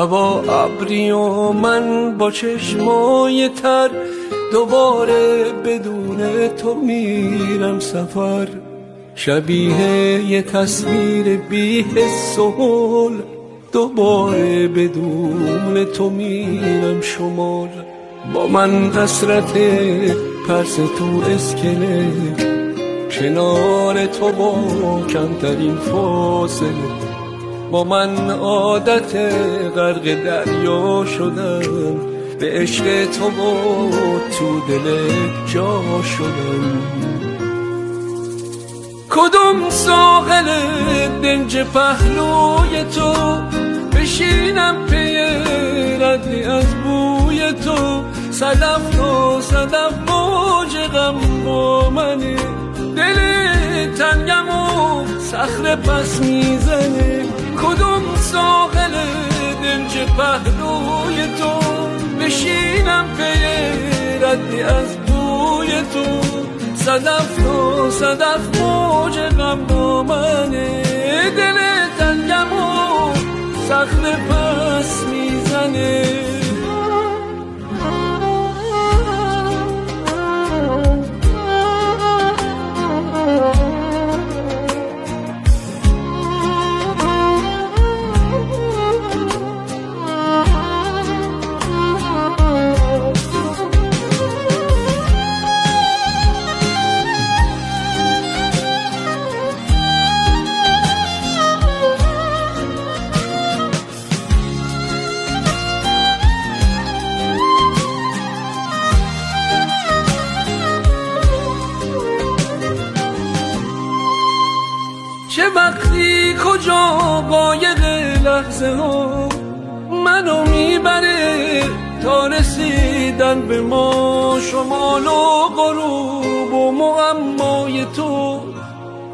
هوا ابری و من با چشمای تر، دوباره بدون تو میرم سفر. شبیه یه تصویر بی حس و حال، دوباره بدون تو میرم شمال. با من حسرت پرس تو اسکله، کنار تو با کمترین فاصله. با من عادت غرق دریا شدم، به عشق تو و تو دلت جا شدم. کدوم ساحل دنج پهلوی تو، بشینم پی ردی از بوی تو. صدف تا صدف موج غم با منه، دل تنگم و صخره پس میزنه. کدوم ساحل دنج پهلوی تو، بشینم پی ردی از بوی تو. صدف تا صدف موج غم با منه، دل تنگم و صخره پس میزنه. چه وقتی کجا قایق لحظه ها منو میبره تا رسیدن به ما. شمال و غروب و معمای تو،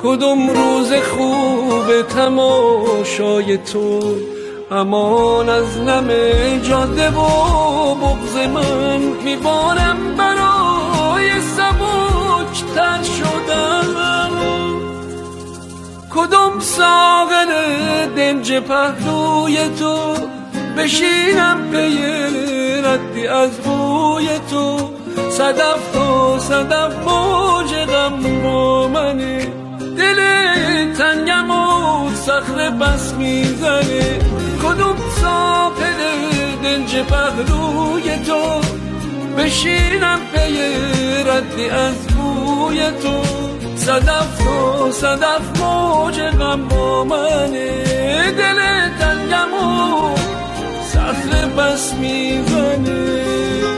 کدوم روز خوب تماشای تو. امان از نم جاده و بغض من، میبارم برای سبک تر شدن. کدوم ساغر دنج پهلوی تو، بشینم پی ردی از بوی تو. صدف تا صدف موج غم با منه، دل تنگم و صخره بس میزنه. کدوم ساغر دنج پهلوی تو، بشینم پی ردی از بوی تو. صدف تا صدف موج غم با منه، دل تنگم و صخره بس میزنه.